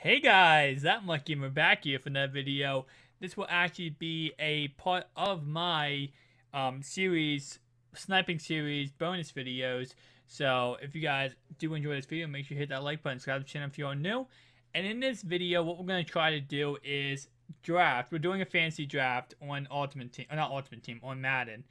Hey guys, ThatMUTGamer back here for another video. This will actually be a part of my sniping series bonus videos. So if you guys do enjoy this video, make sure you hit that like button, subscribe to the channel if you are new. And in this video, what we're going to try to do is draft. We're doing a fantasy draft on Ultimate Team, or not Ultimate Team, on Madden.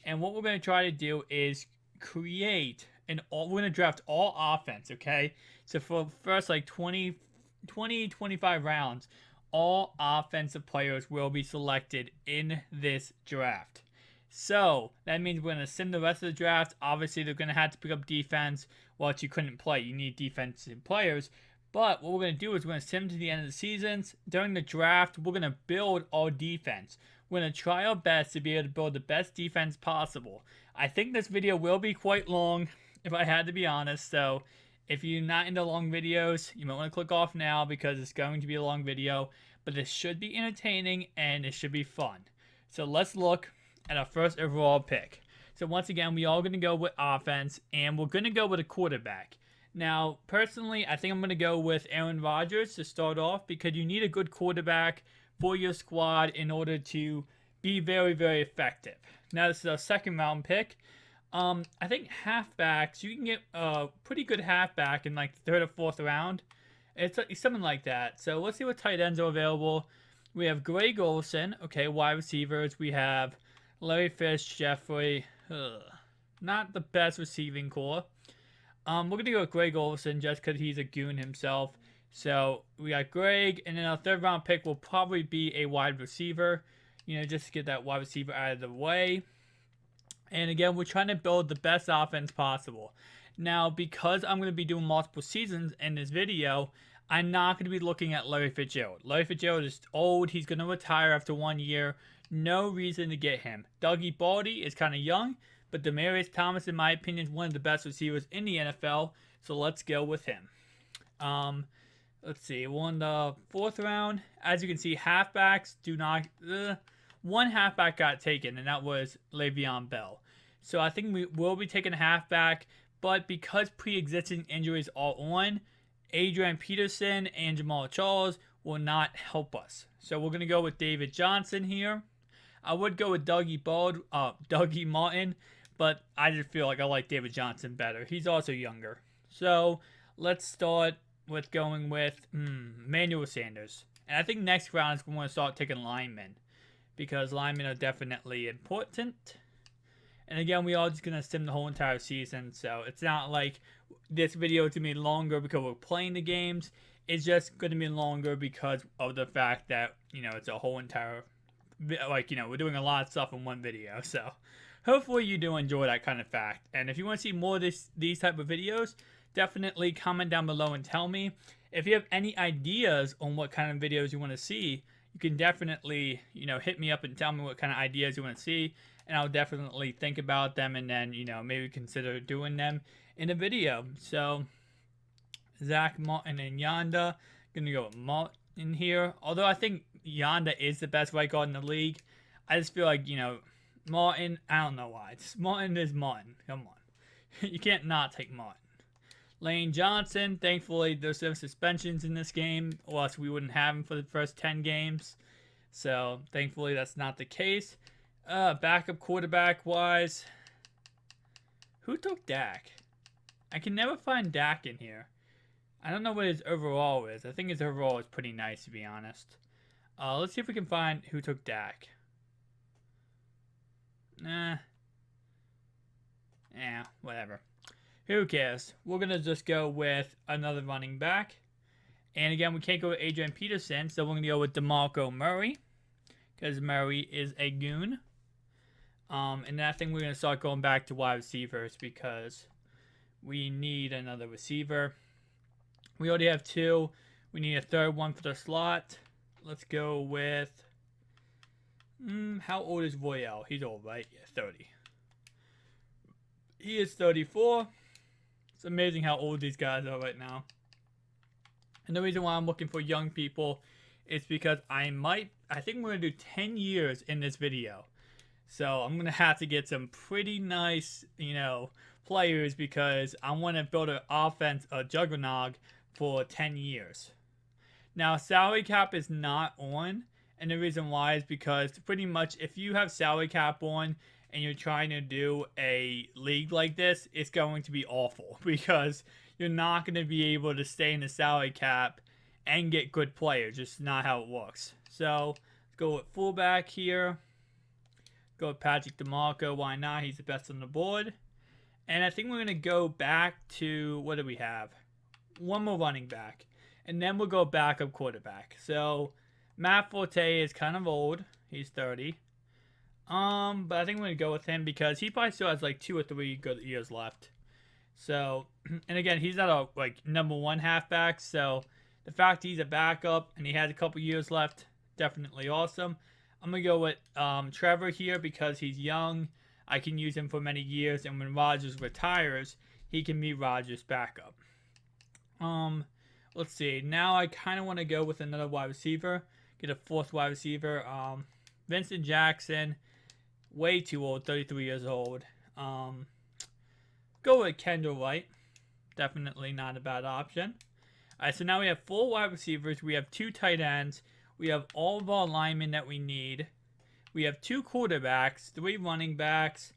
And what we're going to try to do is create we're going to draft all offense, okay? So for first like 25 rounds, all offensive players will be selected in this draft. So that means we're going to sim the rest of the draft. Obviously, they're going to have to pick up defense. Well, you couldn't play. You need defensive players. But what we're going to do is we're going to sim to the end of the seasons. During the draft, we're going to build our defense. We're going to try our best to be able to build the best defense possible. I think this video will be quite long, if I had to be honest. So if you're not into long videos, you might want to click off now because it's going to be a long video. But this should be entertaining and it should be fun. So let's look at our first overall pick. So once again, we are going to go with offense and we're going to go with a quarterback. Now, personally, I think I'm going to go with Aaron Rodgers to start off because you need a good quarterback for your squad in order to be very, very effective. Now, this is our second round pick. I think halfbacks, you can get a pretty good halfback in like the third or fourth round. It's something like that. So let's see what tight ends are available. We have Greg Olsen, okay, wide receivers. We have Larry Fish, Jeffrey. Not the best receiving core. We're going to go with Greg Olsen just because he's a goon himself. So we got Greg, and then our third round pick will probably be a wide receiver. You know, just to get that wide receiver out of the way. And again, we're trying to build the best offense possible. Now, because I'm going to be doing multiple seasons in this video, I'm not going to be looking at Larry Fitzgerald. Larry Fitzgerald is old. He's going to retire after 1 year. No reason to get him. G.O.A.T is kind of young, but Demaryius Thomas, in my opinion, is one of the best receivers in the NFL. So let's go with him. Let's see. We're in the fourth round. As you can see, halfbacks do not... one halfback got taken, and that was Le'Veon Bell. So I think we will be taking a halfback, but because pre-existing injuries are on, Adrian Peterson and Jamal Charles will not help us. So we're going to go with David Johnson here. I would go with Dougie Martin, but I just feel like I like David Johnson better. He's also younger. So let's start with going with Emmanuel Sanders. And I think next round is when we're going to start taking linemen, because linemen are definitely important. And again, we are just going to sim the whole entire season, so it's not like this video is going to be longer because we're playing the games. It's just going to be longer because of the fact that, you know, it's a whole entire, like, you know, we're doing a lot of stuff in one video. So hopefully you do enjoy that kind of fact. And if you want to see more of these type of videos, definitely comment down below and tell me. If you have any ideas on what kind of videos you want to see, you can definitely, you know, hit me up and tell me what kind of ideas you want to see, and I'll definitely think about them and then, you know, maybe consider doing them in a video. So, Zach, Martin, and Yanda. Gonna go with Martin here. Although I think Yanda is the best right guard in the league, I just feel like, you know, Martin, I don't know why. Martin is Martin. Come on. You can't not take Martin. Lane Johnson, thankfully there's no suspensions in this game, or else we wouldn't have him for the first 10 games. So thankfully that's not the case. Backup quarterback wise, who took Dak? I can never find Dak in here. I don't know what his overall is. I think his overall is pretty nice, to be honest. Let's see if we can find who took Dak. Yeah, whatever. Who cares? We're going to just go with another running back. And again, we can't go with Adrian Peterson, so we're going to go with DeMarco Murray, because Murray is a goon. And I think we're going to start going back to wide receivers because we need another receiver. We already have two. We need a third one for the slot. Let's go with... how old is Royale? He's old, right? Yeah, 30. He is 34. It's amazing how old these guys are right now. And the reason why I'm looking for young people is because I think we're going to do 10 years in this video. So I'm going to have to get some pretty nice, you know, players because I want to build an offense, a juggernaut for 10 years. Now, salary cap is not on, and the reason why is because pretty much if you have salary cap on and you're trying to do a league like this, it's going to be awful because you're not going to be able to stay in the salary cap and get good players. Just not how it works. So, let's go with fullback here. Go with Patrick DeMarco. Why not? He's the best on the board. And I think we're going to go back to, what do we have? One more running back. And then we'll go backup quarterback. So, Matt Forte is kind of old. He's 30. But I think we're going to go with him because he probably still has like 2 or 3 good years left. So, and again, he's not a like #1 halfback. So, the fact he's a backup and he has a couple years left, definitely awesome. I'm going to go with Trevor here because he's young. I can use him for many years, and when Rodgers retires, he can be Rodgers' backup. Let's see. Now I kind of want to go with another wide receiver. Get a 4th wide receiver. Vincent Jackson, way too old, 33 years old. Go with Kendall Wright. Definitely not a bad option. All right, so now we have 4 wide receivers. We have 2 tight ends. We have all of our linemen that we need. We have 2 quarterbacks, 3 running backs.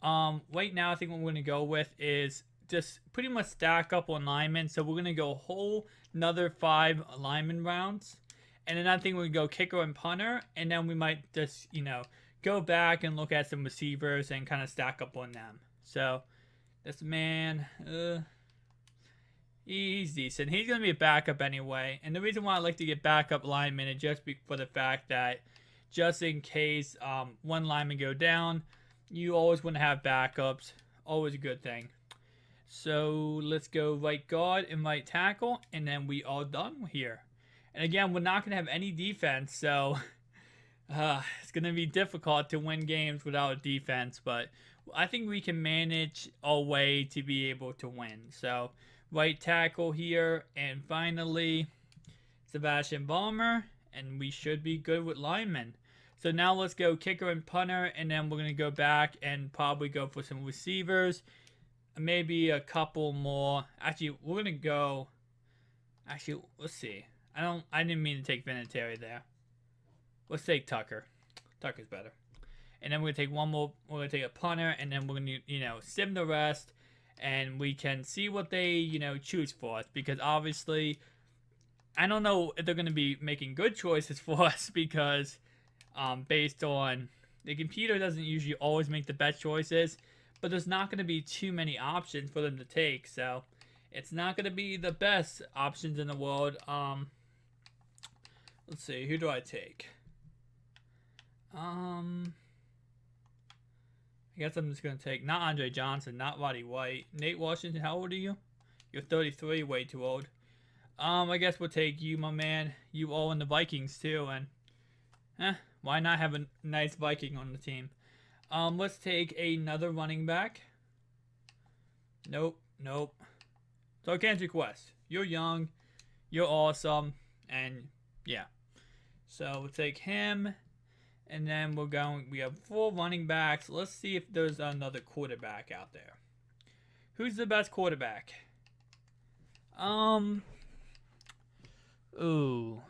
Right now, I think what we're going to go with is just pretty much stack up on linemen. So we're going to go a whole another 5 lineman rounds. And then I think we're going to go kicker and punter. And then we might just, go back and look at some receivers and kind of stack up on them. So this man, he's decent. He's going to be a backup anyway. And the reason why I like to get backup linemen is just for the fact that just in case one lineman go down, you always want to have backups. Always a good thing. So let's go right guard and right tackle, and then we all done here. And again, we're not going to have any defense, so it's going to be difficult to win games without a defense. But I think we can manage our way to be able to win. So right tackle here, and finally Sebastian Ballmer, and we should be good with linemen. So now let's go kicker and punter, and then we're going to go back and probably go for some receivers. Maybe a couple more. Actually, we're going to go... Actually, let's see. I didn't mean to take Vinatieri there. Let's take Tucker. Tucker's better. And then we're going to take one more. We're going to take a punter, and then we're going to, sim the rest. And we can see what they, choose for us. Because obviously, I don't know if they're going to be making good choices for us because... based on the computer doesn't usually always make the best choices, but there's not going to be too many options for them to take, so it's not going to be the best options in the world. Let's see, who do I take? I guess I'm just going to take not Andre Johnson, not Roddy White. Nate Washington, how old are you? You're 33, way too old. I guess we'll take you, my man. You all in the Vikings too, and why not have a nice Viking on the team? Let's take another running back. Nope. So I can't request. You're young. You're awesome. And yeah. So we'll take him. And then we have 4 running backs. Let's see if there's another quarterback out there. Who's the best quarterback? Ooh.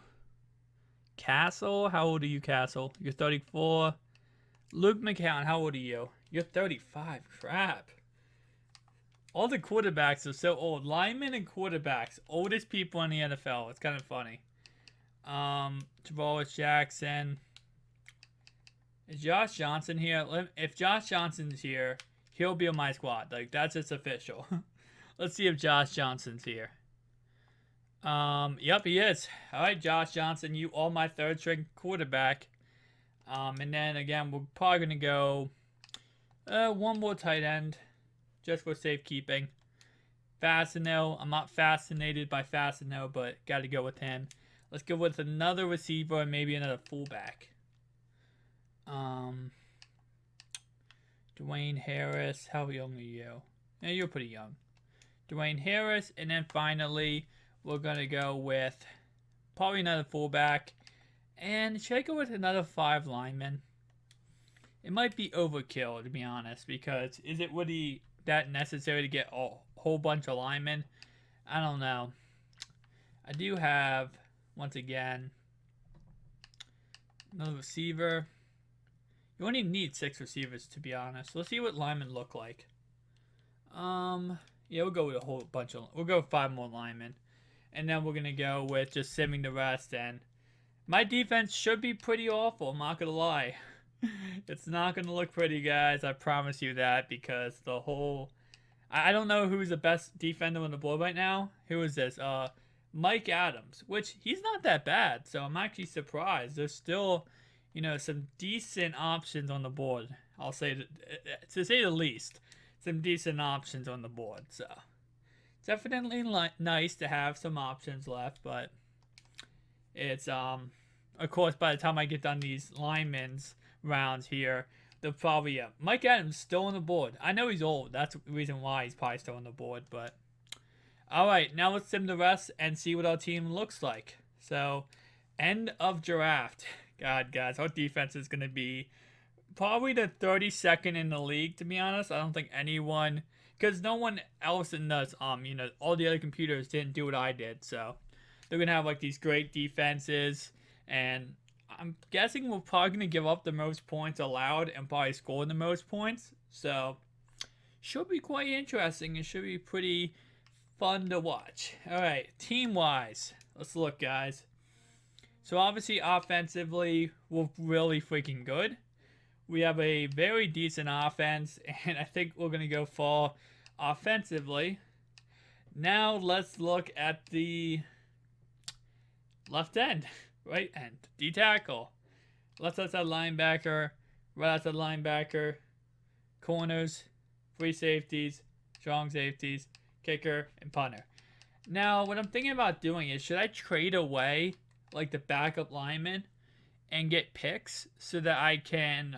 Castle? How old are you, Castle? You're 34. Luke McCown, how old are you? You're 35. Crap. All the quarterbacks are so old. Linemen and quarterbacks. Oldest people in the NFL. It's kind of funny. Travis Jackson. Is Josh Johnson here? If Josh Johnson's here, he'll be on my squad. Like, that's just official. Let's see if Josh Johnson's here. Yep, he is. All right, Josh Johnson, you are my 3rd string quarterback. And then again, we're probably gonna go one more tight end, just for safekeeping. Fascino. I'm not fascinated by Fascino, but got to go with him. Let's go with another receiver and maybe another fullback. Dwayne Harris. How young are you? Yeah, you're pretty young. Dwayne Harris, and then finally, we're going to go with probably another fullback. And should I go with another 5 linemen? It might be overkill, to be honest, because is it really that necessary to get a whole bunch of linemen? I don't know. I do have once again. Another receiver. You only need 6 receivers, to be honest. Let's see what linemen look like. Yeah, we'll go with a whole bunch of... We'll go with 5 more linemen. And then we're going to go with just simming the rest. And my defense should be pretty awful, I'm not going to lie. It's not going to look pretty, guys. I promise you that, because the whole... I don't know who's the best defender on the board right now. Who is this? Mike Adams, which he's not that bad. So I'm actually surprised. There's still, you know, some decent options on the board. I'll say, to say the least, some decent options on the board. So definitely nice to have some options left. But it's, of course, by the time I get done these linemen's rounds here, they'll probably, Mike Adams still on the board. I know he's old. That's the reason why he's probably still on the board. But alright, now let's sim the rest and see what our team looks like. So, end of draft. God, guys, our defense is going to be probably the 32nd in the league, to be honest. I don't think anyone, because no one else in this, you know, all the other computers didn't do what I did. So, they're going to have, like, these great defenses. And I'm guessing we're probably going to give up the most points allowed and probably score the most points. So, should be quite interesting. It should be pretty fun to watch. Alright, team-wise, let's look, guys. So, obviously, offensively, we're really freaking good. We have a very decent offense, and I think we're going to go for offensively. Now, let's look at the left end, right end, D-tackle, left outside linebacker, right outside linebacker, corners, free safeties, strong safeties, kicker, and punter. Now, what I'm thinking about doing is, should I trade away, like, the backup lineman and get picks so that I can,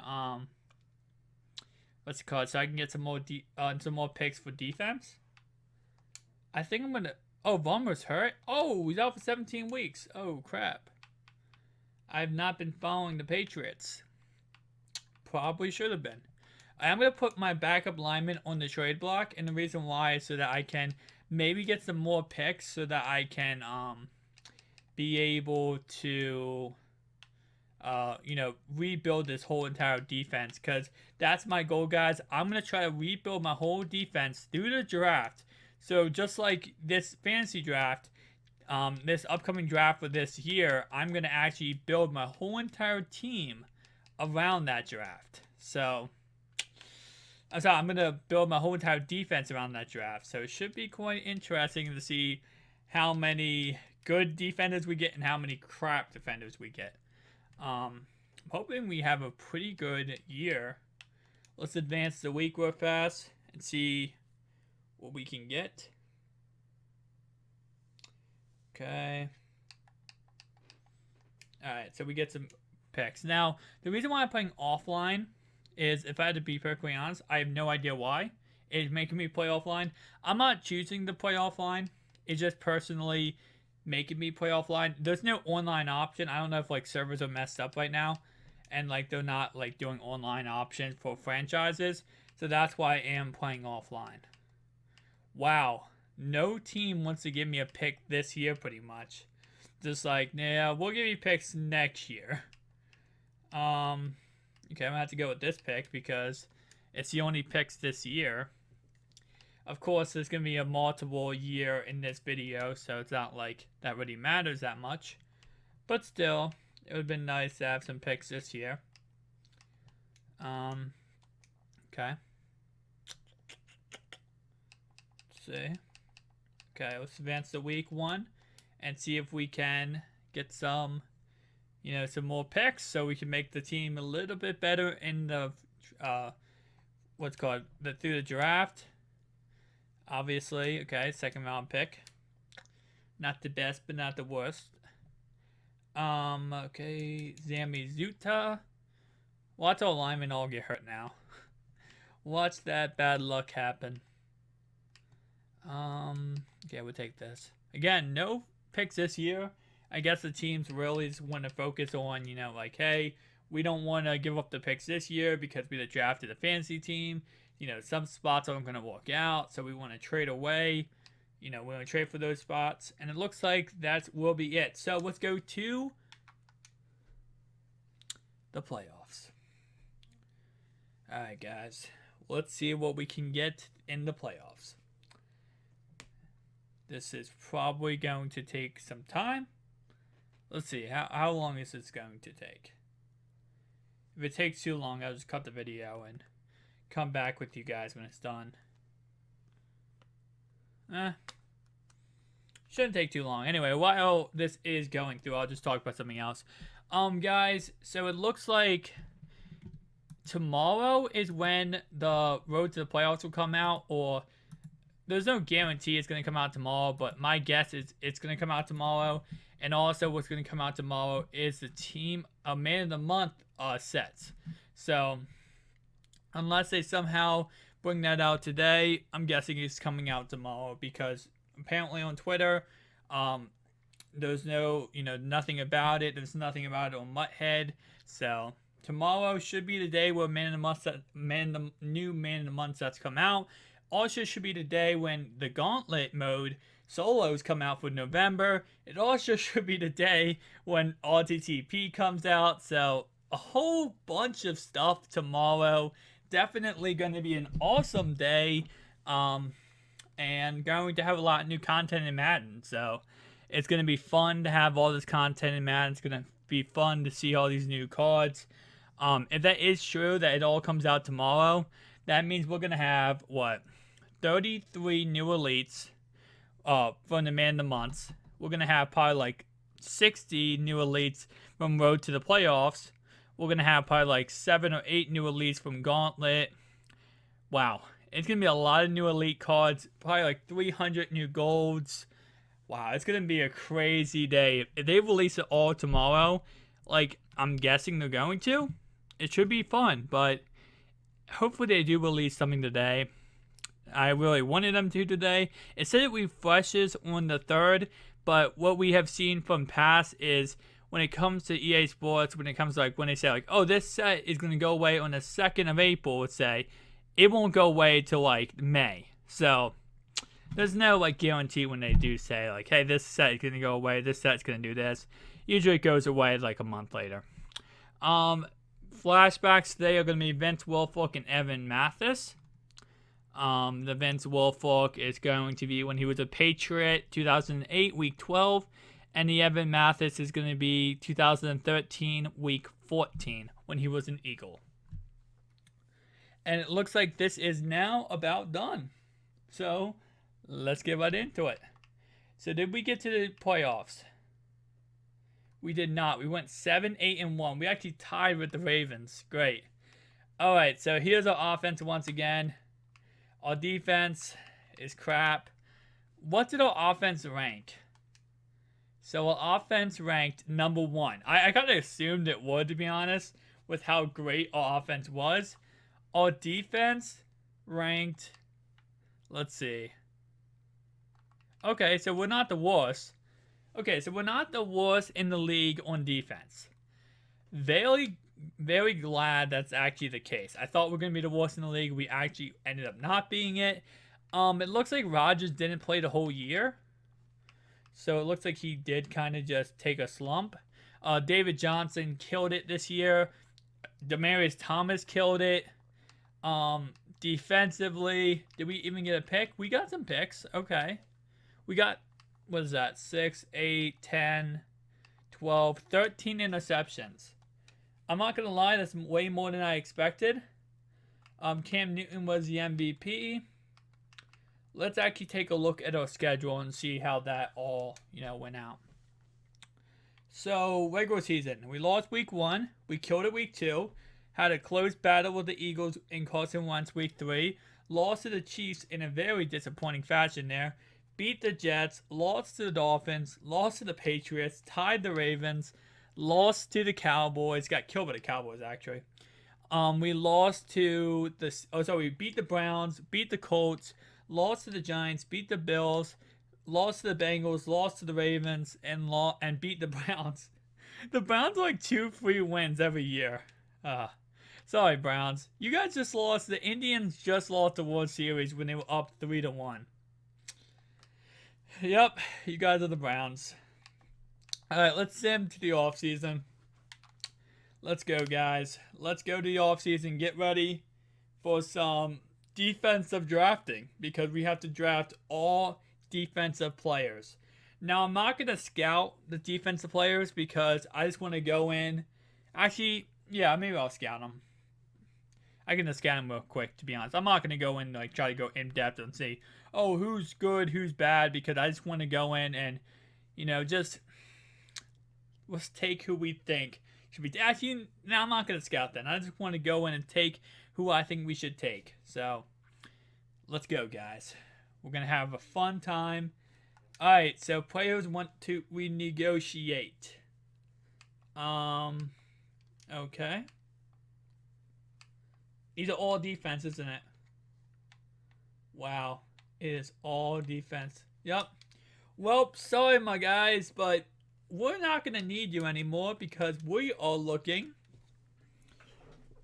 what's it called? So I can get some more picks for defense? I think I'm gonna, oh, Bummer's hurt? Oh, he's out for 17 weeks. Oh, crap. I've not been following the Patriots. Probably should have been. I'm going to put my backup lineman on the trade block, and the reason why is so that I can maybe get some more picks so that I can be able to, you know, rebuild this whole entire defense, because that's my goal, guys. I'm going to try to rebuild my whole defense through the draft. So just like this fantasy draft, this upcoming draft for this year, I'm going to actually build my whole entire team around that draft. So I'm going to build my whole entire defense around that draft. So it should be quite interesting to see how many good defenders we get and how many crap defenders we get. I'm hoping we have a pretty good year. Let's advance the week real fast and see what we can get. Okay. Alright, so we get some picks. Now, the reason why I'm playing offline is, if I had to be perfectly honest, I have no idea why it's making me play offline. I'm not choosing to play offline. It's just personally making me play offline. There's no online option. I don't know if, like, servers are messed up right now and, like, they're not, like, doing online options for franchises. So that's why I am playing offline. Wow. No team wants to give me a pick this year, pretty much. Just like, yeah, we'll give you picks next year. Okay, I'm gonna have to go with this pick because it's the only picks this year. Of course, there's gonna be a multiple year in this video, so it's not like that really matters that much. But still, it would have been nice to have some picks this year. Okay. Let's see. Okay, let's advance to week 1 and see if we can get some, you know, some more picks so we can make the team a little bit better in the, through the draft. Obviously, okay, second round pick. Not the best, but not the worst. Okay, Zami Zuta. Watch all linemen all get hurt now. Watch that bad luck happen. Okay, we'll take this. Again, no picks this year. I guess the teams really just want to focus on, you know, like, hey, we don't want to give up the picks this year because we drafted a fantasy team. You know, some spots aren't going to work out, so we want to trade away, we're going to trade for those spots. And it looks like that will be it. So let's go to the playoffs. Alright, guys. Let's see what we can get in the playoffs. This is probably going to take some time. Let's see. How long is this going to take? If it takes too long, I'll just cut the video and come back with you guys when it's done. Shouldn't take too long. Anyway, while this is going through, I'll just talk about something else. Guys, so it looks like tomorrow is when the road to the playoffs will come out, or there's no guarantee it's going to come out tomorrow, but my guess is it's going to come out tomorrow. And also what's going to come out tomorrow is the team Man of the Month sets. So unless they somehow bring that out today, I'm guessing it's coming out tomorrow, because apparently on Twitter, there's no, nothing about it. There's nothing about it on Muthead. So tomorrow should be the day where new Man of the Month sets come out. Also should be the day when the Gauntlet mode solos come out for November. It also should be the day when RTTP comes out. So a whole bunch of stuff tomorrow. Definitely going to be an awesome day. And going to have a lot of new content in Madden. So it's going to be fun to have all this content in Madden. It's going to be fun to see all these new cards. If that is true, that it all comes out tomorrow, that means we're going to have, 33 new elites from the Man of the Months. We're going to have probably like 60 new elites from Road to the Playoffs. We're going to have probably like 7 or 8 new elites from Gauntlet. Wow. It's going to be a lot of new elite cards. Probably like 300 new golds. Wow, it's going to be a crazy day. If they release it all tomorrow, like I'm guessing they're going to, it should be fun. But hopefully they do release something today. I really wanted them to today. It said it refreshes on the 3rd, but what we have seen from past is when it comes to EA Sports, when it comes to when they say oh, this set is going to go away on the 2nd of April, let's say, it won't go away till May. So there's no guarantee when they do say hey, this set is going to go away, this set's going to do this. Usually it goes away a month later. Flashbacks today are going to be Vince Wilfork and Evan Mathis. The Vince Wilfork is going to be when he was a Patriot, 2008, Week 12. And the Evan Mathis is going to be 2013, Week 14, when he was an Eagle. And it looks like this is now about done. So, let's get right into it. So, did we get to the playoffs? We did not. We went 7-8-1. We actually tied with the Ravens. Great. Alright, so here's our offense once again. Our defense is crap. What did our offense rank? So our offense ranked number 1. I kind of assumed it would, to be honest, with how great our offense was. Our defense ranked, let's see. Okay, so we're not the worst. Okay, so we're not the worst in the league on defense. Very, very glad that's actually the case. I thought we were going to be the worst in the league. We actually ended up not being it. It looks like Rodgers didn't play the whole year. So it looks like he did kind of just take a slump. David Johnson killed it this year. Demaryius Thomas killed it. Defensively, did we even get a pick? We got some picks. Okay. We got, what is that? 6, 8, 10, 12, 13 interceptions. I'm not going to lie, that's way more than I expected. Cam Newton was the MVP. Let's actually take a look at our schedule and see how that all, went out. So, regular season. We lost week 1. We killed it week 2. Had a close battle with the Eagles in Carson Wentz week 3. Lost to the Chiefs in a very disappointing fashion there. Beat the Jets. Lost to the Dolphins. Lost to the Patriots. Tied the Ravens. Lost to the Cowboys. Got killed by the Cowboys, actually. We lost to the... we beat the Browns. Beat the Colts. Lost to the Giants. Beat the Bills. Lost to the Bengals. Lost to the Ravens. And beat the Browns. The Browns are 2 free wins every year. Sorry, Browns. You guys just lost. The Indians just lost the World Series when they were up 3-1. Yep, you guys are the Browns. Alright, let's sim to the offseason. Let's go, guys. Let's go to the offseason. Get ready for some defensive drafting because we have to draft all defensive players. Now, I'm not going to scout the defensive players because I just want to go in. Actually, yeah, maybe I'll scout them. I can just scout them real quick, to be honest. I'm not going to go in like try to go in depth and say, oh, who's good, who's bad, because I just want to go in and, just let's take who we think should be. Actually, no, I'm not going to scout that. I just want to go in and take who I think we should take. So, let's go, guys. We're going to have a fun time. Alright, so players want to renegotiate. Okay. These are all defense, isn't it? Wow. It is all defense. Yep. Well, sorry, my guys, but we're not going to need you anymore because we are looking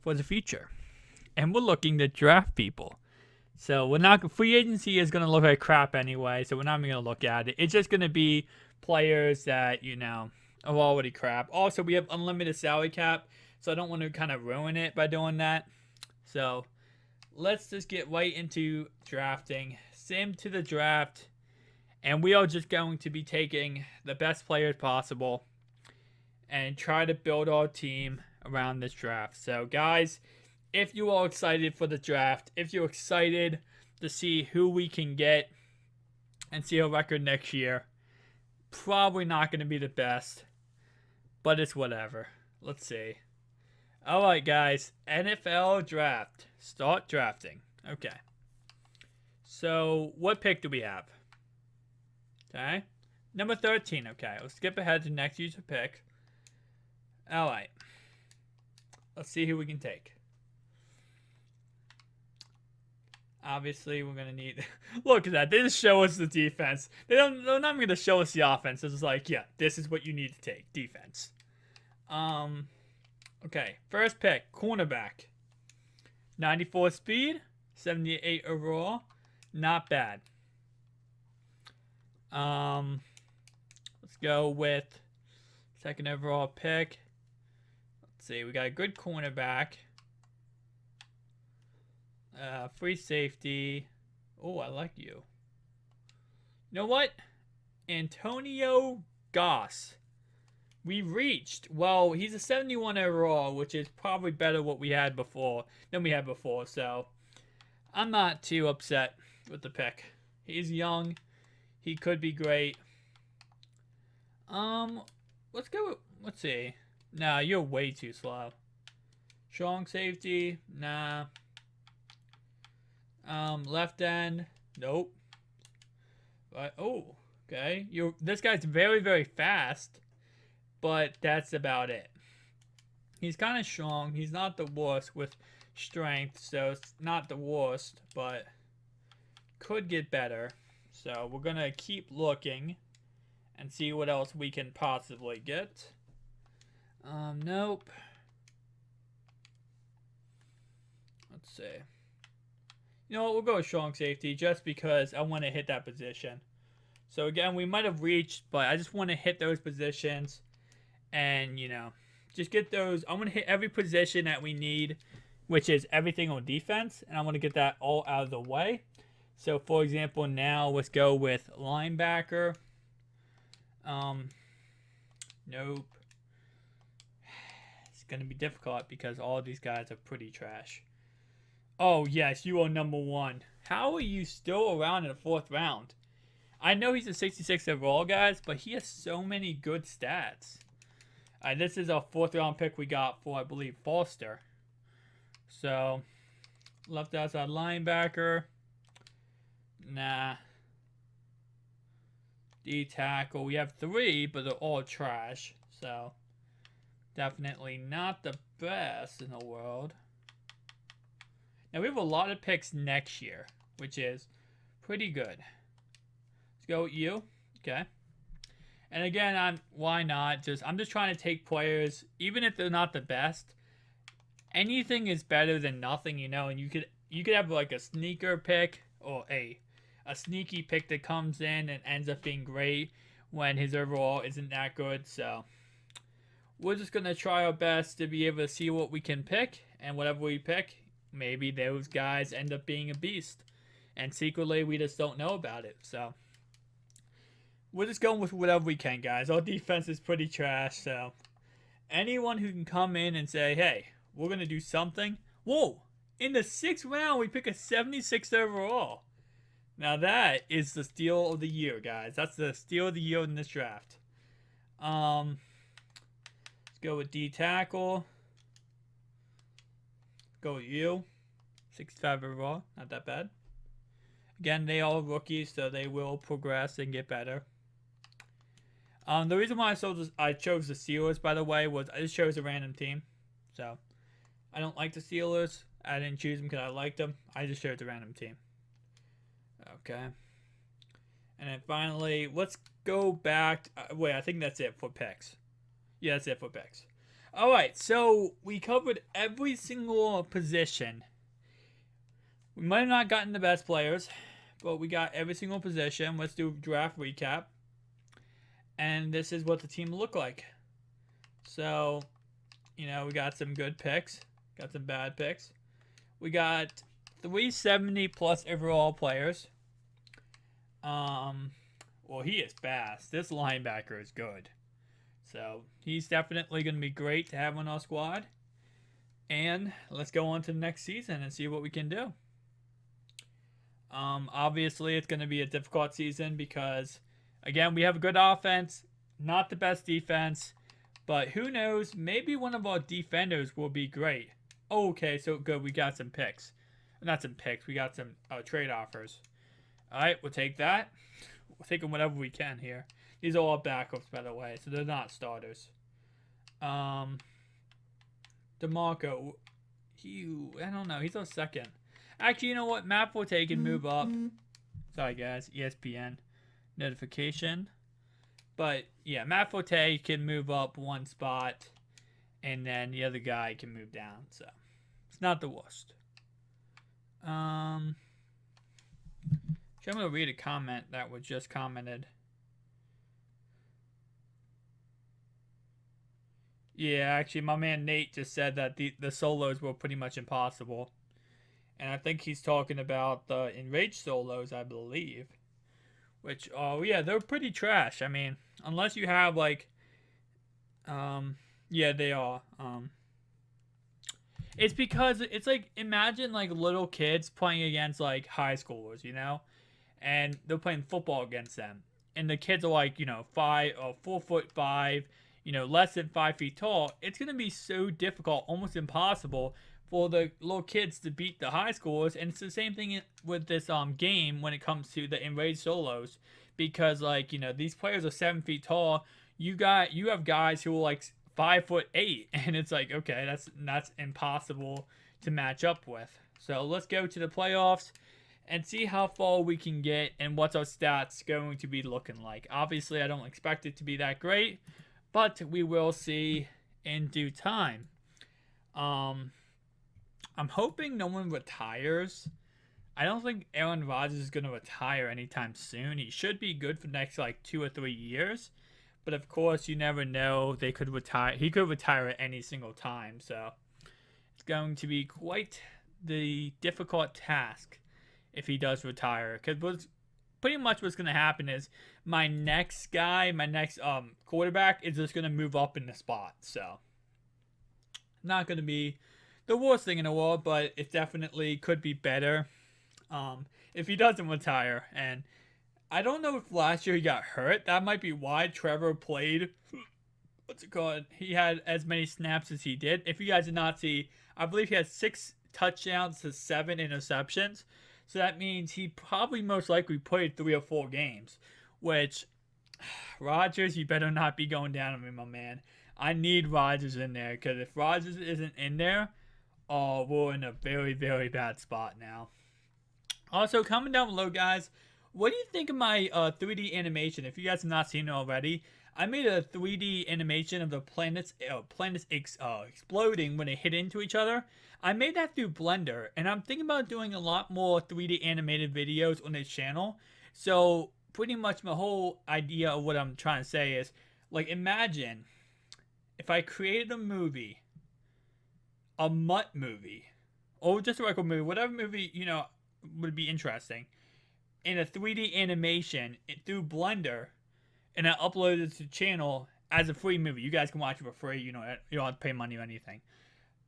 for the future. And we're looking to draft people. So we're not. Free agency is going to look like crap anyway, so we're not even going to look at it. It's just going to be players that, are already crap. Also, we have unlimited salary cap, so I don't want to kind of ruin it by doing that. So let's just get right into drafting. Sim to the draft. And we are just going to be taking the best players possible and try to build our team around this draft. So, guys, if you are excited for the draft, if you're excited to see who we can get and see our record next year, probably not going to be the best, but it's whatever. Let's see. All right, guys, NFL draft. Start drafting. Okay. So, what pick do we have? Okay. Number 13. Okay, let's skip ahead to next user pick. All right. Let's see who we can take. Obviously, we're going to need... Look at that. They just show us the defense. They're not even going to show us the offense. It's just like, yeah, this is what you need to take. Defense. Okay. First pick. Cornerback. 94 speed. 78 overall. Not bad. Let's go with second overall pick. Let's see. We got a good cornerback. Free safety. Oh, I like you. You know what? Antonio Goss. We reached. Well, he's a 71 overall, which is probably better than we had before. So I'm not too upset with the pick. He's young. He could be great. Let's go. Let's see. Nah, you're way too slow. Strong safety. Nah. Left end. Nope. But oh, okay. This guy's very, very fast, but that's about it. He's kind of strong. He's not the worst with strength, so it's not the worst, but could get better. So we're gonna keep looking and see what else we can possibly get. Nope. Let's see. You know what, we'll go with strong safety just because I want to hit that position. So again, we might have reached, but I just want to hit those positions and, just get those. I want to hit every position that we need, which is everything on defense, and I want to get that all out of the way. So, for example, now let's go with linebacker. Nope. It's going to be difficult because all of these guys are pretty trash. Oh, yes, you are number one. How are you still around in the 4th round? I know he's a 66 overall, guys, but he has so many good stats. This is our 4th round pick we got for, I believe, Foster. So, left outside linebacker. Nah. D tackle. We have 3, but they're all trash. So, definitely not the best in the world. Now, we have a lot of picks next year, which is pretty good. Let's go with you. Okay. And again, why not? I'm just trying to take players, even if they're not the best. Anything is better than nothing, and you could have like a sneaker pick or a a sneaky pick that comes in and ends up being great when his overall isn't that good. So we're just going to try our best to be able to see what we can pick, and whatever we pick, maybe those guys end up being a beast. And secretly, we just don't know about it. So we're just going with whatever we can, guys. Our defense is pretty trash, so anyone who can come in and say, hey, we're going to do something. Whoa! In the 6th round, we pick a 76th overall. Now that is the steal of the year, guys. That's the steal of the year in this draft. Let's go with D tackle. Go with you. 65 overall. Not that bad. Again, they are rookies, so they will progress and get better. The reason why I chose the Steelers, by the way, was I just chose a random team. So I don't like the Steelers. I didn't choose them because I liked them. I just chose a random team. Okay. And then finally, let's go back. Wait, I think that's it for picks. Yeah, that's it for picks. Alright, so we covered every single position. We might have not gotten the best players, but we got every single position. Let's do draft recap. And this is what the team looked like. So, we got some good picks. Got some bad picks. We got 370 plus overall players. Well, he is fast. This linebacker is good. So, he's definitely going to be great to have on our squad. And let's go on to the next season and see what we can do. Obviously, it's going to be a difficult season because, again, we have a good offense, not the best defense. But who knows, maybe one of our defenders will be great. Okay, so good. We got some picks. Not some picks. We got some trade offers. All right, we'll take that. We'll take them whatever we can here. These are all backups, by the way, so they're not starters. DeMarco. I don't know. He's our second. Actually, you know what? Matt Forte can move up. Sorry, guys. ESPN notification. But, yeah, Matt Forte can move up one spot. And then the other guy can move down. So, it's not the worst. I'm going to read a comment that was just commented. Yeah, actually, my man Nate just said that the solos were pretty much impossible. And I think he's talking about the Enraged solos, I believe. Which, oh yeah, they're pretty trash. I mean, unless you have, like, yeah, they are. It's because it's like, imagine like little kids playing against like high schoolers, and they're playing football against them, and the kids are like 4'5", less than 5 feet tall. It's gonna be so difficult, almost impossible, for the little kids to beat the high schoolers. And it's the same thing with this game when it comes to the enraged solos, because these players are 7 feet tall. You have guys who are like 5'8", and it's like, okay, that's impossible to match up with. So let's go to the playoffs and see how far we can get and what's our stats going to be looking like. Obviously, I don't expect it to be that great, but we will see in due time. I'm hoping no one retires. I don't think Aaron Rodgers is going to retire anytime soon. He should be good for the next 2 or 3 years. But of course, you never know. They could retire. He could retire at any single time. So it's going to be quite the difficult task if he does retire. Because pretty much what's going to happen is my next quarterback is just going to move up in the spot. So not going to be the worst thing in the world, but it definitely could be better if he doesn't retire. And I don't know if last year he got hurt. That might be why Trevor played. He had as many snaps as he did. If you guys did not see, I believe he had 6 touchdowns to 7 interceptions. So that means he probably most likely played 3 or 4 games. Which, Rodgers, you better not be going down on me, my man. I need Rodgers in there, because if Rodgers isn't in there, we're in a very, very bad spot now. Also, comment down below, guys. What do you think of my 3D animation? If you guys have not seen it already, I made a 3D animation of the planets exploding when they hit into each other. I made that through Blender, and I'm thinking about doing a lot more 3D animated videos on this channel. So pretty much my whole idea of what I'm trying to say is, like, imagine if I created a movie, a mutt movie, or just a regular movie, whatever movie, would be interesting, in a 3D animation through Blender, and I uploaded it to the channel as a free movie. You guys can watch it for free. You don't have to pay money or anything.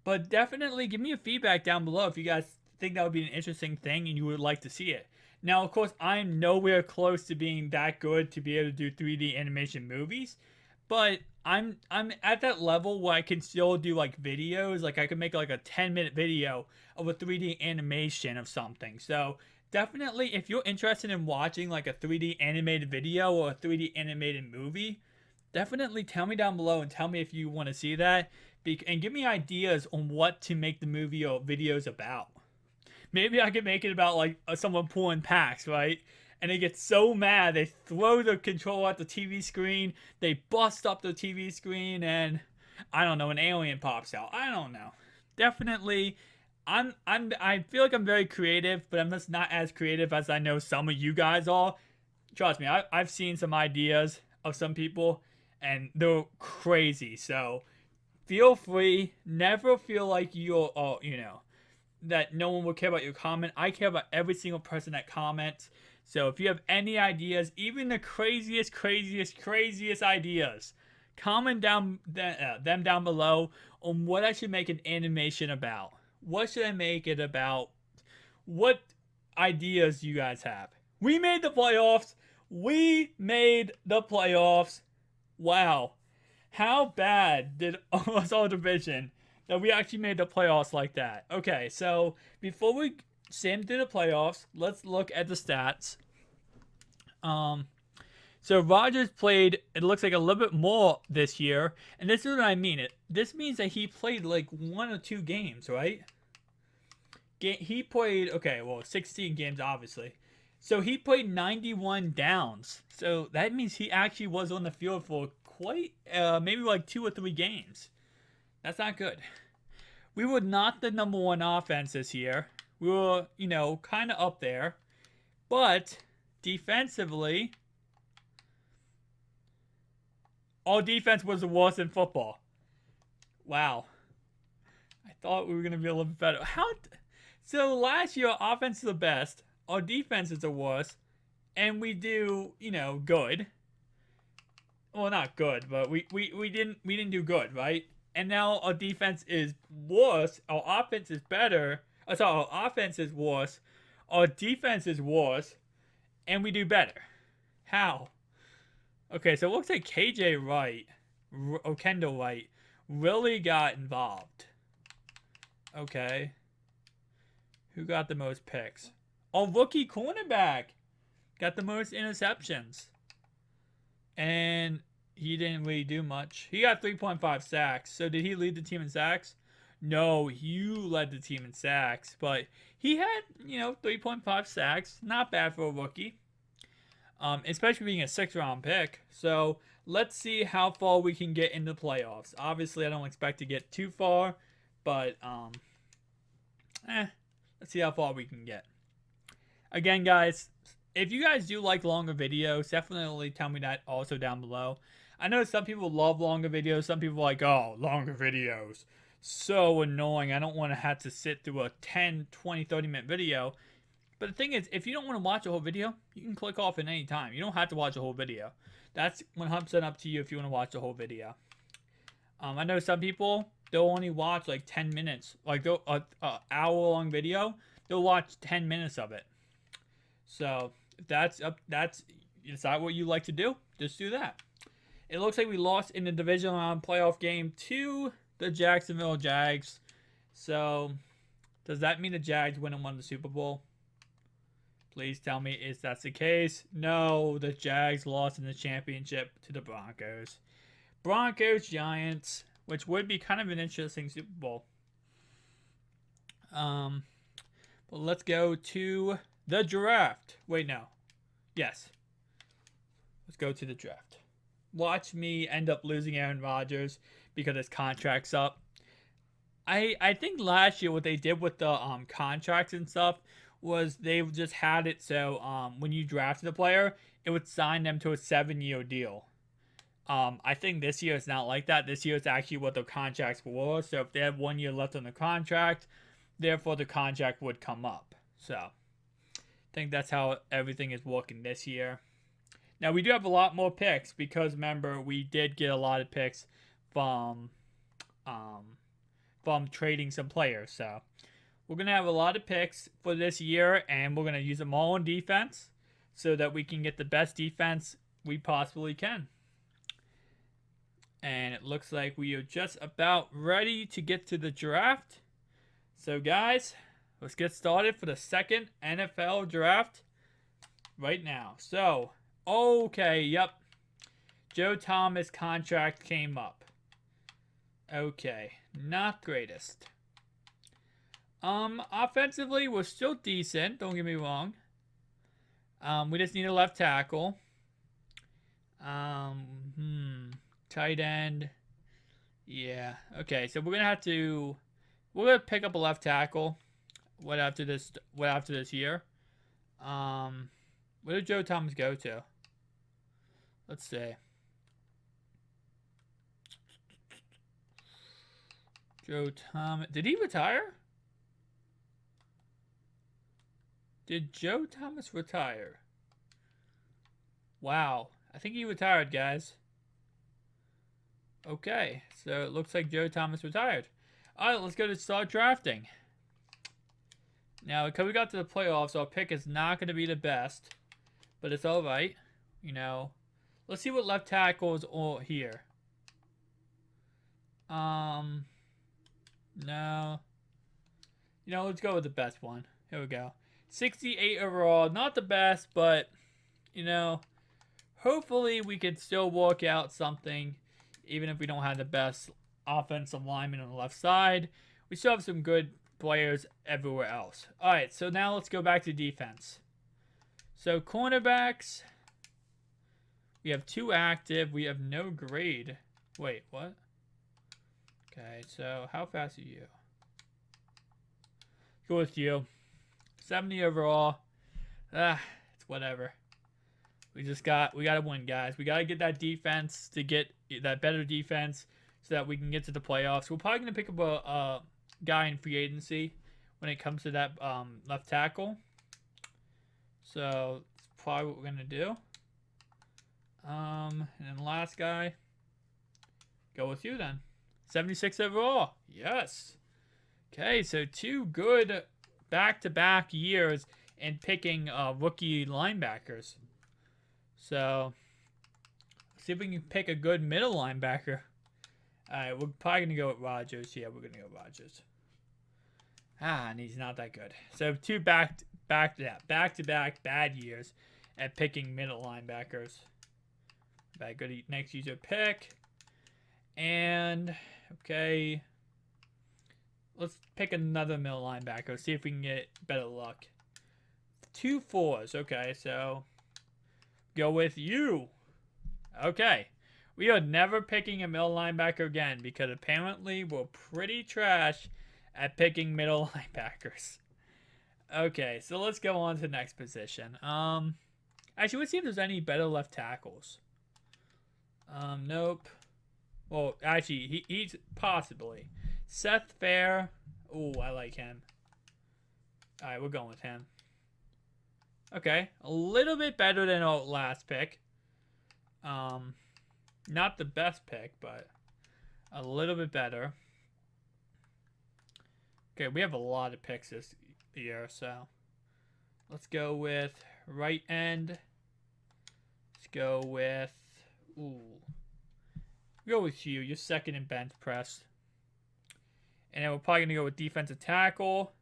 But definitely give me a feedback down below if you guys think that would be an interesting thing and you would like to see it. Now, of course, I'm nowhere close to being that good to be able to do 3D animation movies, but I'm at that level where I can still do like videos. Like I can make like a 10-minute video of a 3D animation of something. So definitely, if you're interested in watching like a 3D animated video or a 3D animated movie, definitely tell me down below and tell me if you want to see that. And give me ideas on what to make the movie or videos about. Maybe I could make it about like someone pulling packs, right? And they get so mad, they throw the controller at the TV screen, they bust up the TV screen, and I don't know, an alien pops out. I don't know. Definitely, I feel like I'm very creative, but I'm just not as creative as I know some of you guys are. Trust me, I've seen some ideas of some people, and they're crazy. So feel free. Never feel like you're, that no one will care about your comment. I care about every single person that comments. So if you have any ideas, even the craziest ideas, comment down them down below on what I should make an animation about. What should I make it about? What ideas you guys have? We made the playoffs. We made the playoffs. Wow. How bad was our division that we actually made the playoffs like that? Okay, so before we sim through the playoffs, let's look at the stats. So Rodgers played, it looks like a little bit more this year, and this is what I mean. This means that he played like 1 or 2 games, right? He played, 16 games obviously. So he played 91 downs. So that means he actually was on the field for quite, maybe like 2 or 3 games. That's not good. We were not the number 1 offense this year. We were, kind of up there. But defensively, our defense was the worst in football. Wow. I thought we were going to be a little bit better. So last year, our offense is the best. Our defense is the worst. And we do, good. Well, not good, but we didn't do good, right? And now our defense is worse. Our offense is better. Our offense is worse. Our defense is worse. And we do better. How? Okay, so it looks like KJ Wright, or Kendall Wright, really got involved. Okay. Who got the most picks? Oh, rookie cornerback got the most interceptions. And he didn't really do much. He got 3.5 sacks. So did he lead the team in sacks? No, you led the team in sacks. But he had, 3.5 sacks. Not bad for a rookie. Especially being a 6th-round pick. So let's see how far we can get in the playoffs. Obviously, I don't expect to get too far. But, let's see how far we can get. Again, guys, if you guys do like longer videos, definitely tell me that also down below. I know some people love longer videos. Some people are like, oh, longer videos. So annoying. I don't want to have to sit through a 10, 20, 30-minute video. But the thing is, if you don't want to watch a whole video, you can click off at any time. You don't have to watch a whole video. That's 100% up to you if you want to watch the whole video. I know some people, they'll only watch like 10 minutes. Like an hour-long video, they'll watch 10 minutes of it. So if that's decide what you like to do, just do that. It looks like we lost in the division round playoff game to the Jacksonville Jags. So does that mean the Jags win and won the Super Bowl? Please tell me if that's the case. No, the Jags lost in the championship to the Broncos. Broncos, Giants, which would be kind of an interesting Super Bowl. But let's go to the draft. Wait, no. Yes. Let's go to the draft. watch me end up losing Aaron Rodgers because his contract's up. I think last year what they did with the contracts and stuff was they just had it so when you drafted a player, it would sign them to a 7-year deal. I think this year it's not like that. This year it's actually what the contracts were. So if they have 1 year left on the contract, therefore the contract would come up. So I think that's how everything is working this year. Now we do have a lot more picks because remember we did get a lot of picks from trading some players. So we're gonna have a lot of picks for this year, and we're gonna use them all on defense so that we can get the best defense we possibly can. And it looks like we are just about ready to get to the draft. So guys, let's get started for the second NFL draft right now. So, okay, yep. Joe Thomas contract came up. Okay, not greatest. Offensively, we're still decent, don't get me wrong. We just need a left tackle. Tight end. Yeah. Okay, so we're gonna pick up a left tackle. What after this year? Where did Joe Thomas go to? Let's see. Joe Thomas. Did he retire? Did Joe Thomas retire? Wow. I think he retired, guys. Okay, so it looks like Joe Thomas retired. Alright, let's go to start drafting. Now, because we got to the playoffs, our pick is not going to be the best. But it's alright. You know. Let's see what left tackle is all here. No. You know, let's go with the best one. Here we go. 68 overall. Not the best, but, you know, hopefully we can still work out something. Even if we don't have the best offensive lineman on the left side, we still have some good players everywhere else. Alright, so now let's go back to defense. So cornerbacks, we have 2 active. We have no grade. Wait, what? Okay, so how fast are you? Go with you. 70 overall. It's whatever. We gotta win, guys. We gotta get that defense to get that better defense so that we can get to the playoffs. We're probably gonna pick up a guy in free agency when it comes to that left tackle. So that's probably what we're gonna do. And then the last guy, go with you then. 76 overall. Yes. Okay, so 2 good back-to-back years in picking rookie linebackers. So, see if we can pick a good middle linebacker. Alright, we're probably going to go with Rodgers. Yeah, we're going to go with Rodgers. And he's not that good. So, 2 back-to-back bad years at picking middle linebackers. Bad good next user pick. And, okay. Let's pick another middle linebacker. See if we can get better luck. 2 4s. Okay, so go with you. Okay. We are never picking a middle linebacker again because apparently we're pretty trash at picking middle linebackers. Okay, so let's go on to the next position. Actually, let's see if there's any better left tackles. Nope. Well, actually, he's possibly. Seth Fair. Ooh, I like him. Alright, we're going with him. Okay, a little bit better than our last pick. Not the best pick, but a little bit better. Okay, we have a lot of picks this year, so let's go with right end. Let's go with go with you. You're second in bench press. And then we're probably going to go with defensive tackle.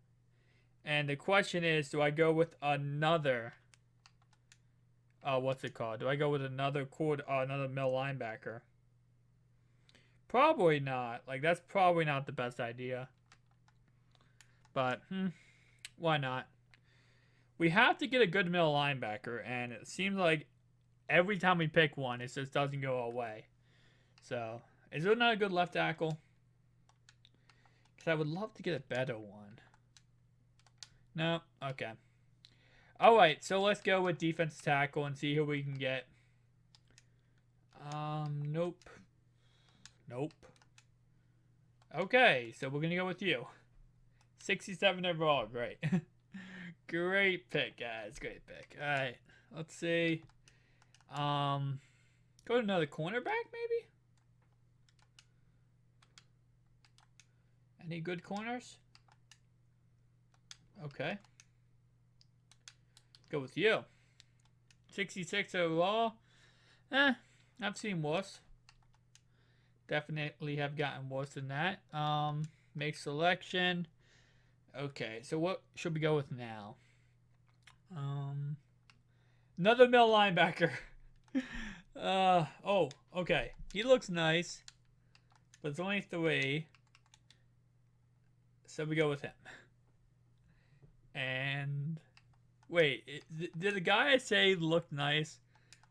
And the question is, do I go with another... what's it called? Do I go with another middle linebacker? Probably not. Like, that's probably not the best idea. But, why not? We have to get a good middle linebacker. And it seems like every time we pick one, it just doesn't go away. So, is there not a good left tackle? Because I would love to get a better one. No? Okay. Alright, so let's go with defensive tackle and see who we can get. Nope. Nope. Okay, so we're going to go with you. 67 overall, great. Great pick, guys. Great pick. Alright, let's see. Go to another cornerback, maybe? Any good corners? Okay. Go with you. 66 overall. I've seen worse. Definitely have gotten worse than that. Make selection. Okay, so what should we go with now? Another middle linebacker. Oh, okay. He looks nice, but it's only 3. So we go with him. And wait, did the guy I say looked nice?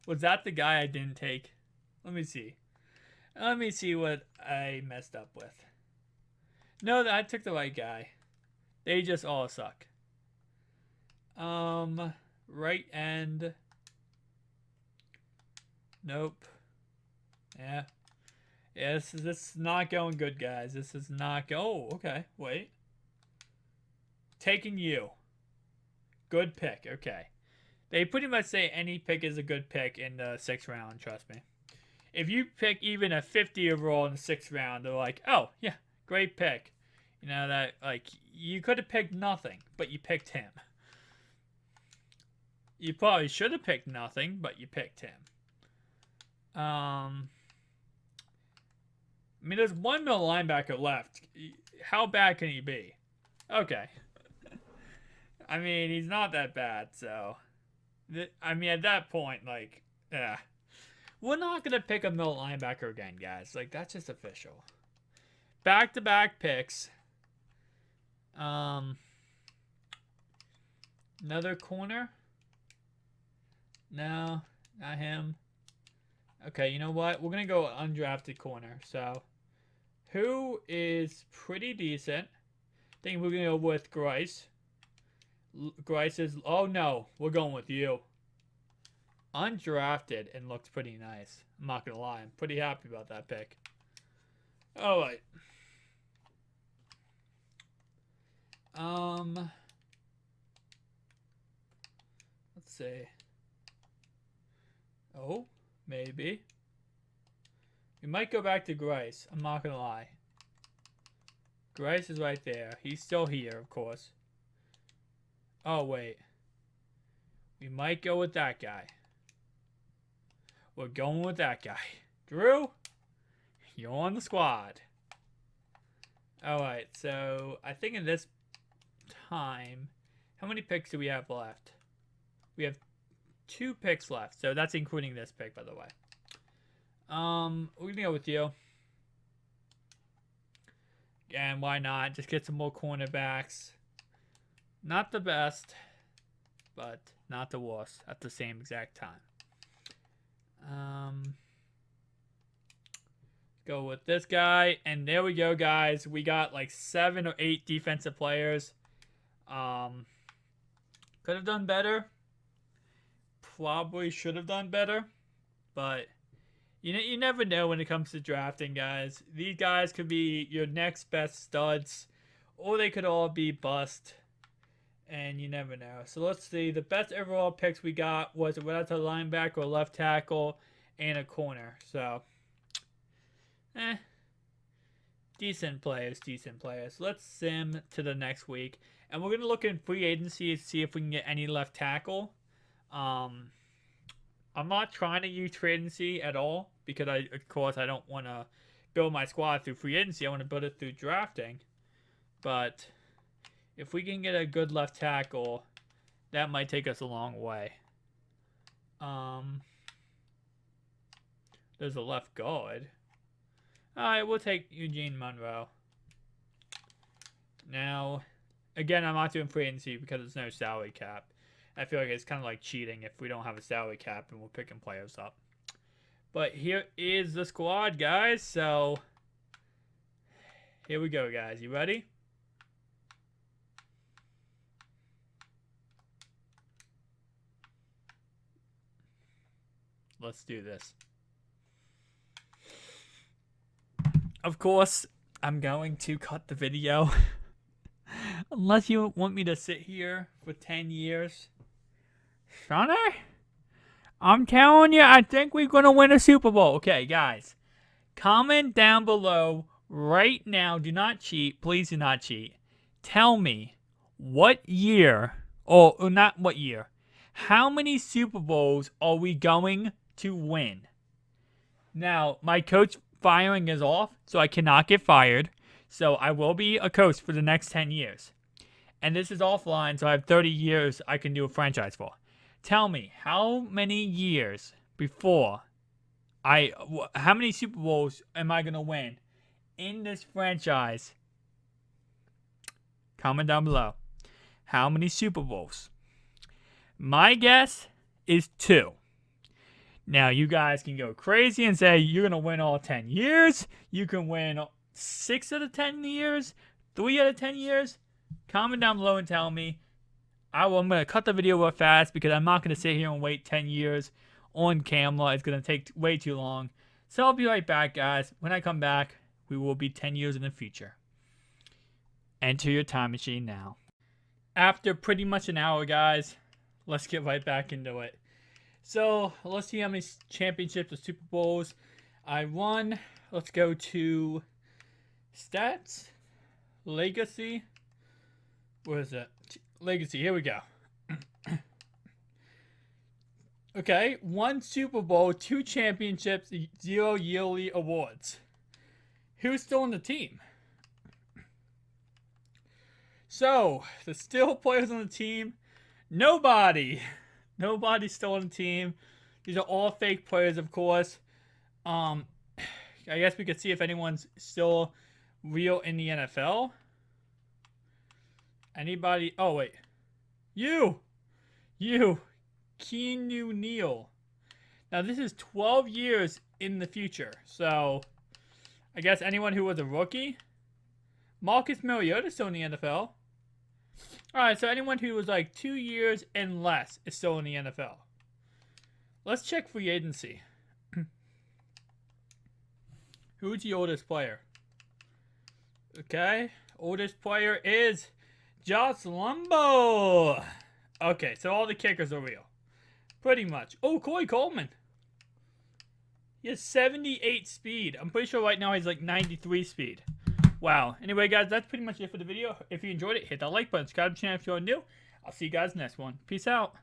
Was that the guy I didn't take? Let me see. Let me see what I messed up with. No, I took the right guy. They just all suck. Right end. Nope. Yeah. Yeah, this is not going good, guys. This is not oh, okay. Wait. Taking you. Good pick. Okay. They pretty much say any pick is a good pick in the 6th round, trust me. If you pick even a 50 overall in the 6th round, they're like, oh, yeah, great pick. You know, that, like, you could have picked nothing, but you picked him. You probably should have picked nothing, but you picked him. I mean, there's one middle linebacker left. How bad can he be? Okay. I mean, he's not that bad, so... I mean, at that point, like, yeah. We're not going to pick a middle linebacker again, guys. Like, that's just official. Back-to-back picks. Another corner? No, not him. Okay, you know what? We're going to go undrafted corner. So, who is pretty decent? I think we're going to go with Grice. Grice is... Oh, no. We're going with you. Undrafted and looks pretty nice. I'm not going to lie. I'm pretty happy about that pick. Alright. Let's see. Oh, maybe. We might go back to Grice. I'm not going to lie. Grice is right there. He's still here, of course. Oh, wait. We might go with that guy. We're going with that guy. Drew, you're on the squad. Alright, so I think in this time, how many picks do we have left? We have 2 picks left, so that's including this pick, by the way. We're gonna go with you. And why not? Just get some more cornerbacks. Not the best, but not the worst at the same exact time. Go with this guy, and there we go, guys. We got like 7 or 8 defensive players. Could have done better. Probably should have done better, but you never know when it comes to drafting, guys. These guys could be your next best studs, or they could all be bust, and you never know. So let's see. The best overall picks we got was a outside linebacker, a left tackle, and a corner. So, decent players, decent players. Let's sim to the next week, and we're gonna look in free agency to see if we can get any left tackle. I'm not trying to use free agency at all because of course, I don't want to build my squad through free agency. I want to build it through drafting. But if we can get a good left tackle, that might take us a long way. There's a left guard. Alright, we'll take Eugene Monroe. Now, again, I'm not doing free agency because there's no salary cap. I feel like it's kind of like cheating if we don't have a salary cap and we're picking players up. But here is the squad, guys. So here we go, guys. You ready? Let's do this. Of course, I'm going to cut the video. Unless you want me to sit here for 10 years. Sonny? I'm telling you, I think we're going to win a Super Bowl. Okay, guys. Comment down below right now. Do not cheat. Please do not cheat. Tell me what year, or not what year, how many Super Bowls are we going to win? Now, my coach firing is off, so I cannot get fired. So I will be a coach for the next 10 years. And this is offline, so I have 30 years I can do a franchise for. Tell me, how many years before how many Super Bowls am I going to win in this franchise? Comment down below. How many Super Bowls? My guess is 2. Now, you guys can go crazy and say you're going to win all 10 years. You can win 6 out of 10 years, 3 out of 10 years. Comment down below and tell me. I'm going to cut the video real fast because I'm not going to sit here and wait 10 years on camera. It's going to take way too long. So I'll be right back, guys. When I come back, we will be 10 years in the future. Enter your time machine now. After pretty much an hour, guys, let's get right back into it. So let's see how many championships or Super Bowls I won. Let's go to stats, legacy. Where is it? Legacy. Here we go. Okay, 1 Super Bowl, 2 championships, 0 yearly awards. Who's still on the team? So, the still players on the team, nobody. Nobody's still on the team. These are all fake players, of course. I guess we could see if anyone's still real in the NFL. Anybody? Oh, wait. You. Keanu Neal. Now, this is 12 years in the future. So, I guess anyone who was a rookie. Marcus Mariota is still in the NFL. Alright, so anyone who was like 2 years and less is still in the NFL. Let's check free agency. Who's the oldest player? Okay, oldest player is Josh Lumbo. Okay, so all the kickers are real. Pretty much. Oh, Corey Coleman. He has 78 speed. I'm pretty sure right now he's like 93 speed. Wow. Anyway, guys, that's pretty much it for the video. If you enjoyed it, hit that like button. Subscribe to the channel if you're new. I'll see you guys next one. Peace out.